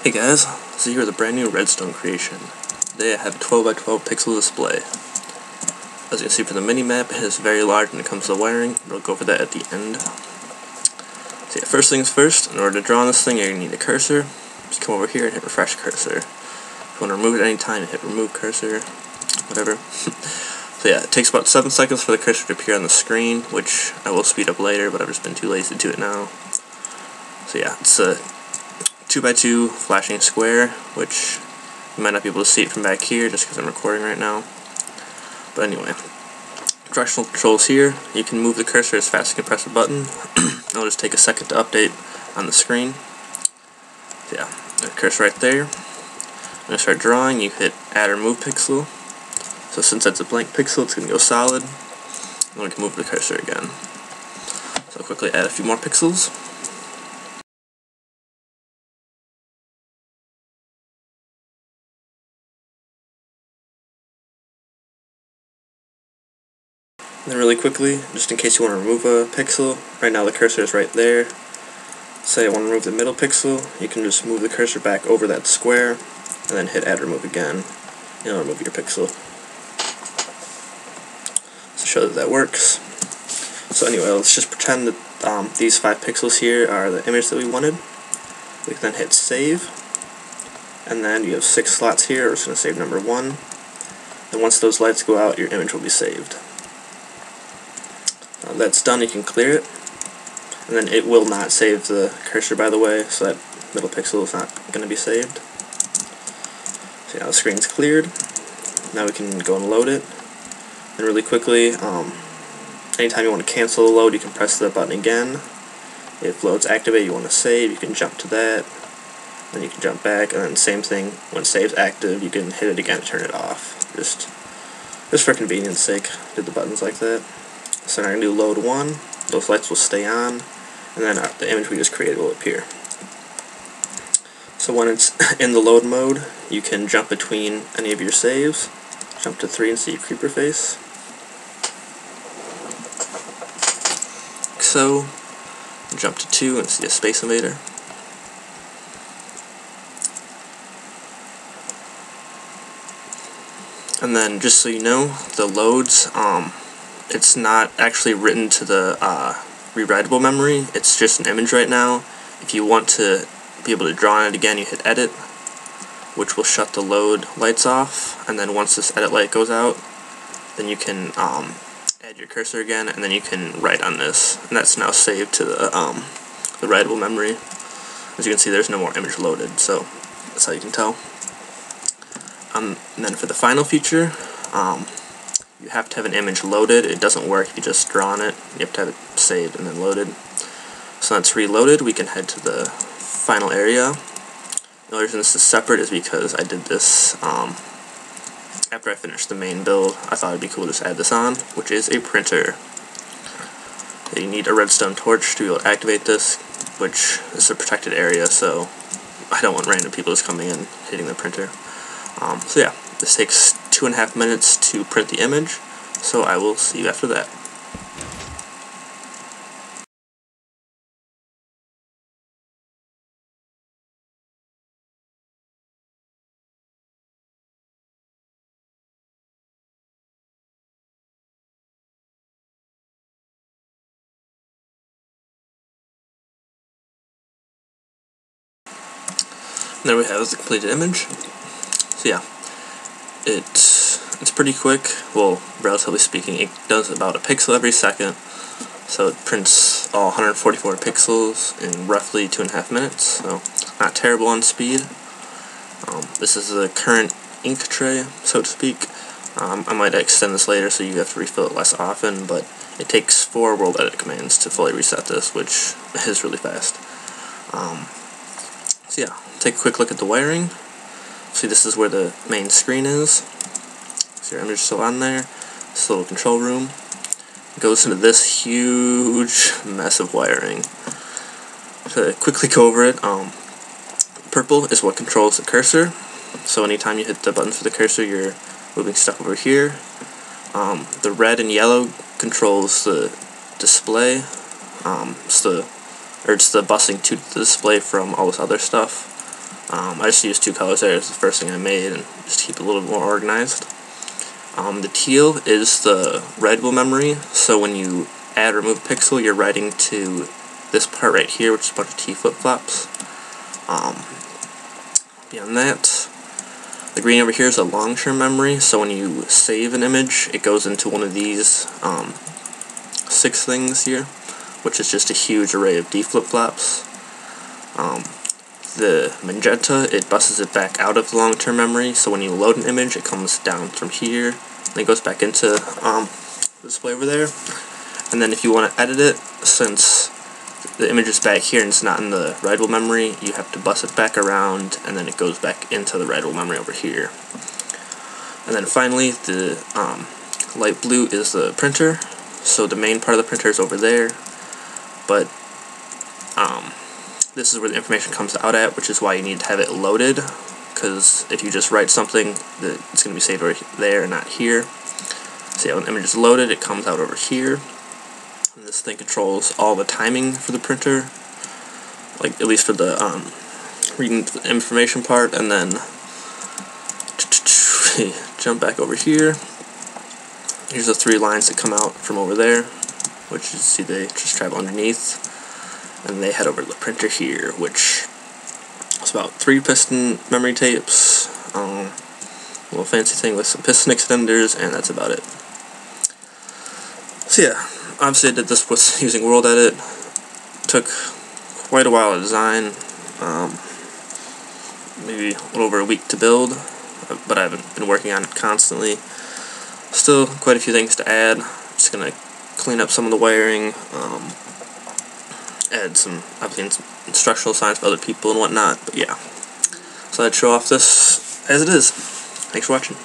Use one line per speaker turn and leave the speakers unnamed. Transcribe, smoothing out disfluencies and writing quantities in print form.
Hey guys, so here is a brand new Redstone creation. Today I have a 12 by 12 pixel display. As you can see from the mini-map, it is very large when it comes to the wiring. We'll go over that at the end. So yeah, first things first, in order to draw on this thing, you're going to need a cursor. Just come over here and hit refresh cursor. If you want to remove it at any time, hit remove cursor, whatever. So yeah, it takes about 7 seconds for the cursor to appear on the screen, which I will speed up later, but I've just been too lazy to do it now. So yeah, it's a 2x2 flashing square, which you might not be able to see it from back here just because I'm recording right now. But anyway, directional controls here. You can move the cursor as fast as you can press a button. It'll just take a second to update on the screen. So yeah, the cursor right there. When I start drawing, you hit add or move pixel. So since that's a blank pixel, it's going to go solid. And then we can move the cursor again. So I'll quickly add a few more pixels. And then really quickly, just in case you want to remove a pixel, right now the cursor is right there. Say I want to remove the middle pixel, you can just move the cursor back over that square, and then hit add remove again, and it'll remove your pixel. So show that works. So anyway, let's just pretend that these 5 pixels here are the image that we wanted. We can then hit save, and then you have 6 slots here. We're just going to save number 1, and once those lights go out, your image will be saved. That's done, you can clear it, and then it will not save the cursor, by the way, so that middle pixel is not going to be saved. So yeah, the screen's cleared. Now we can go and load it. And really quickly, anytime you want to cancel the load, you can press the button again. If load's activate, you want to save, you can jump to that, then you can jump back, and then same thing, when save's active, you can hit it again to turn it off. Just for convenience sake, did the buttons like that. So now I'm going to do load 1, those lights will stay on, and then the image we just created will appear. So when it's in the load mode, you can jump between any of your saves. Jump to 3 and see your creeper face. Like so. Jump to 2 and see a space invader. And then, just so you know, the loads, it's not actually written to the rewritable memory, it's just an image right now. If you want to be able to draw on it again, you hit edit, which will shut the load lights off, and then once this edit light goes out, then you can add your cursor again, and then you can write on this, and that's now saved to the writable memory. As you can see, there's no more image loaded, so that's how you can tell. And then for the final feature, you have to have an image loaded. It doesn't work if you just draw on it. You have to have it saved and then loaded. So once it's reloaded, we can head to the final area. The reason this is separate is because I did this after I finished the main build. I thought it'd be cool to just add this on, which is a printer. You need a redstone torch to be able to activate this, which is a protected area, so I don't want random people just coming in hitting the printer. So yeah, this takes 2.5 minutes to print the image, so I will see you after that. And there we have the completed image. So yeah, it's pretty quick. Well, relatively speaking, it does about a pixel every second. So it prints all 144 pixels in roughly 2.5 minutes. So not terrible on speed. This is the current ink tray, so to speak. I might extend this later so you have to refill it less often, but it takes 4 world edit commands to fully reset this, which is really fast. So yeah, take a quick look at the wiring. See, this is where the main screen is. So your image is still on there. This little control room. It goes into this huge mess of wiring. To quickly go over it, purple is what controls the cursor. So anytime you hit the button for the cursor, you're moving stuff over here. The red and yellow controls the display. It's the busing to the display from all this other stuff. I just used 2 colors there as the first thing I made, and just to keep it a little more organized. The teal is the writable memory, so when you add or remove a pixel, you're writing to this part right here, which is a bunch of T flip-flops. Beyond that, the green over here is a long-term memory, so when you save an image, it goes into one of these 6 things here, which is just a huge array of D flip-flops. The magenta, it buses it back out of the long-term memory, so when you load an image, it comes down from here, and it goes back into the display over there. And then if you want to edit it, since the image is back here and it's not in the writable memory, you have to bus it back around, and then it goes back into the writable memory over here. And then finally, the light blue is the printer, so the main part of the printer is over there, but this is where the information comes out at, which is why you need to have it loaded, because if you just write something, it's going to be saved over there and not here. So yeah, when the image is loaded, it comes out over here. And this thing controls all the timing for the printer, like at least for the reading the information part. And then jump back over here. Here's the 3 lines that come out from over there, which you see they just travel underneath. And they head over to the printer here, which is about 3 piston memory tapes, a little fancy thing with some piston extenders, and that's about it. So yeah, obviously I did this with using World Edit. Took quite a while to design, maybe a little over a week to build, but I've been working on it constantly. Still quite a few things to add. Just gonna clean up some of the wiring, add some, obviously, some instructional signs for other people and whatnot, but yeah. So I'd show off this as it is. Thanks for watching.